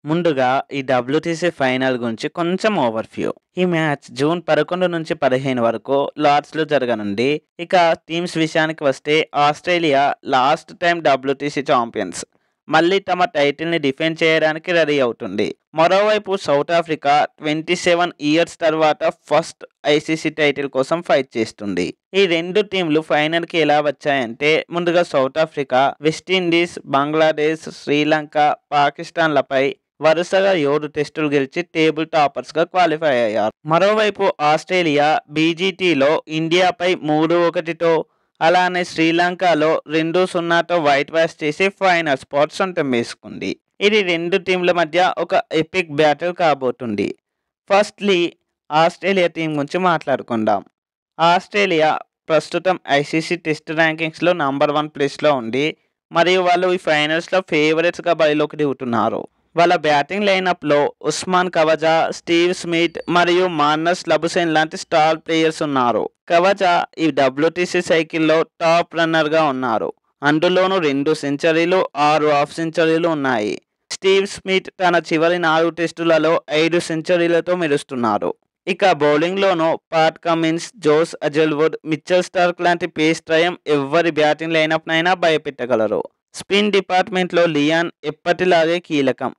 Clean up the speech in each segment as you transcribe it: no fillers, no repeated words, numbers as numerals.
ముందుగా ఈ WTC final గురించి కొంచెం ఓవర్‌వ్యూ. ఈ మ్యాచ్ జూన్ 11 నుంచి 15 వరకు లార్డ్స్‌లో జరగనుంది. ఇక టీమ్స్ విషయానికి వస్తే Australia last time WTC champions. మళ్ళీ తమ టైటిల్‌ని డిఫెండ్ చేయడానికి రెడీ అవుతుంది. మరోవైపు సౌత్ ఆఫ్రికా 27 ఇయర్స్ తర్వాత ఫస్ట్ ఐసీసీ టైటిల్ కోసం ఫైట్ చేస్తుంది. ఈ రెండు టీంలు ఫైనల్‌కి ఎలా వచ్చాయంటే ముందుగా south Africa, West Indies, Bangladesh, Sri Lanka, పాకిస్తాన్‌లపై వరుసగా 7 టెస్టులు గెలిచి టేబుల్ టాపర్స్‌గా క్వాలిఫై అయ్యారు. మరోవైపు ఆస్ట్రేలియా బీజీటీలో ఇండియాపై 3-1తో, అలానే శ్రీలంకలో 2-0తో వైట్ వాష్ చేసి ఫైనల్ స్పాట్ సొంతం చేసుకుంది. ఇది రెండు టీంల మధ్య ఒక ఎపిక్ బ్యాటిల్ కాబోతుంది. ఫస్ట్‌లీ ఆస్ట్రేలియా టీం గురించి మాట్లాడుకుందాం. ఆస్ట్రేలియా ప్రస్తుతం ఐసీసీ టెస్ట్ ర్యాంకింగ్స్‌లో నంబర్ 1 ప్లేస్‌లో ఉంది. మరియు వాళ్ళు ఈ ఫైనల్స్‌లో ఫేవరెట్స్‌గా బరిలోకి దిగుతున్నారు. వాళ్ళ బ్యాటింగ్ లైనప్‌లో ఉస్మాన్ ఖవాజా, స్టీవ్ స్మిత్ మరియు మార్నస్ లబుషేన్ లాంటి స్టార్ ప్లేయర్స్ ఉన్నారు. ఖవాజా ఈ డబ్ల్యూటీసీ సైకిల్‌లో టాప్ రన్నర్‌గా ఉన్నారు. అందులోనూ 2 సెంచరీలు, 6 హాఫ్ సెంచరీలు ఉన్నాయి. స్టీవ్ స్మిత్ తన చివరి 4 టెస్టులలో 5 సెంచరీలతో మెరుస్తున్నారు. ఇక బౌలింగ్‌లోనూ Pat Cummins, Josh Hazlewood, Mitchell Starc లాంటి పేస్ త్రయం ఎవ్వరి బ్యాటింగ్ లైనప్‌నైనా భయపెట్టగలరు. స్పిన్ డిపార్ట్మెంట్లో లియాన్ ఎప్పటిలాగే కీలకం.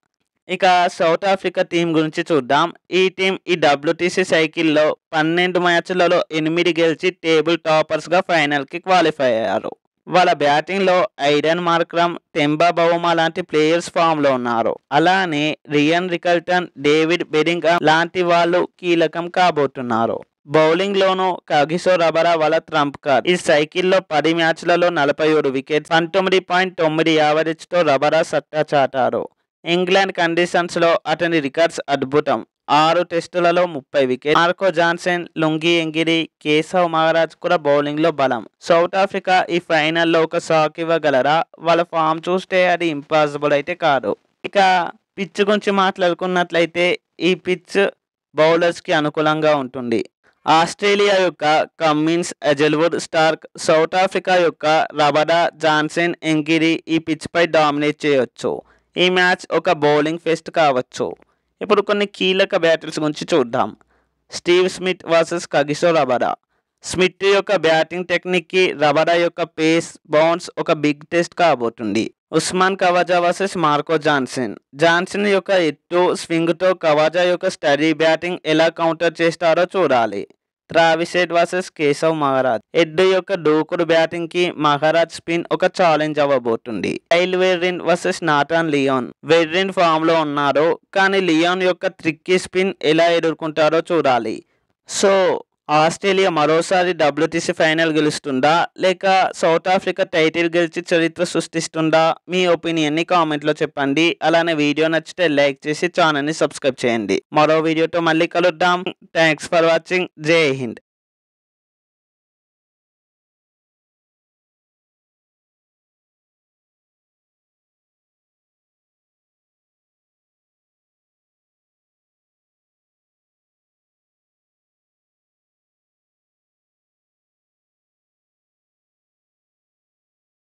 ఇక సౌత్ ఆఫ్రికా టీం గురించి చూద్దాం. ఈ టీం ఈ డబ్ల్యూటీసీ సైకిల్‌లో 12 మ్యాచ్‌లలో 8 గెలిచి టేబుల్ టాపర్స్‌గా ఫైనల్‌కి క్వాలిఫై అయ్యారు. వాళ్ళ బ్యాటింగ్‌లో ఐడెన్ మార్క్రమ్, టెంబా బౌమా లాంటి ప్లేయర్స్ ఫామ్‌లో ఉన్నారు. అలానే రియాన్ రికల్టన్, డేవిడ్ బెడింగహామ్ లాంటి వాళ్ళు కీలకం కాబోతున్నారు. బౌలింగ్‌లోనూ కాగిసో రబాడా వాళ్ళ ట్రంప్ కార్డ్. ఈ సైకిల్‌లో 10 మ్యాచ్‌లలో 47 వికెట్స్, 19.9 యావరేజ్‌తో రబాడా సత్తా చాటారు. ఇంగ్లాండ్ కండిషన్స్‌లో అతని రికార్డ్స్ అద్భుతం. 6 టెస్టులలో 30 wickets. Marco Jansen, Lungi Ngidi, Keshav Maharaj కూడా బౌలింగ్‌లో బలం. సౌత్ ఆఫ్రికా ఈ ఫైనల్‌లో ఒక షాక్ ఇవ్వగలరా? వాళ్ళ ఫామ్ చూస్తే అది ఇంపాసిబుల్ అయితే కాదు. ఇక పిచ్ గురించి మాట్లాడుకున్నట్లయితే ఈ పిచ్ బౌలర్స్‌కి అనుకూలంగా ఉంటుంది. ఆస్ట్రేలియా యొక్క Cummins, Hazlewood, Starc, South Africa యొక్క రబాడా, జాన్సన్, ఎంగిడి ఈ పిచ్పై డామినేట్ చేయొచ్చు. ఈ మ్యాచ్ ఒక బౌలింగ్ ఫెస్ట్ కావచ్చు. ఇప్పుడు కొన్ని కీలక బ్యాటిల్స్ గురించి చూద్దాం. Steve Smith versus Kagiso Rabada. Smith యొక్క బ్యాటింగ్ టెక్నిక్కి రబాడా యొక్క పేస్, బౌన్స్ ఒక బిగ్ టెస్ట్ కాబోతుంది. Usman Khawaja versus Marco Jansen. Jansen యొక్క ఎత్తు, స్వింగ్తో ఖవాజా యొక్క స్టడీ బ్యాటింగ్ ఎలా కౌంటర్ చేస్తారో చూడాలి. Travis Head versus Keshav Maharaj. Head యొక్క దూకుడు బ్యాటింగ్కి మహారాజ్ స్పిన్ ఒక ఛాలెంజ్ అవ్వబోతుంది. Kyle Verreynne versus Nathan Lyon. Verreynne ఫామ్లో ఉన్నారు, కానీ లియోన్ యొక్క ట్రిక్కీ స్పిన్ ఎలా ఎదుర్కొంటారో చూడాలి. సో ఆస్ట్రేలియా మరోసారి డబ్ల్యూటీసీ ఫైనల్ గెలుస్తుందా, లేక సౌత్ ఆఫ్రికా టైటిల్ గెలిచి చరిత్ర సృష్టిస్తుందా? మీ ఒపీనియన్ని కామెంట్లో చెప్పండి. అలానే వీడియో నచ్చితే లైక్ చేసి ఛానల్ని సబ్స్క్రైబ్ చేయండి. మరో వీడియోతో మళ్ళీ కలుద్దాం. Thanks for watching. జై హింద్.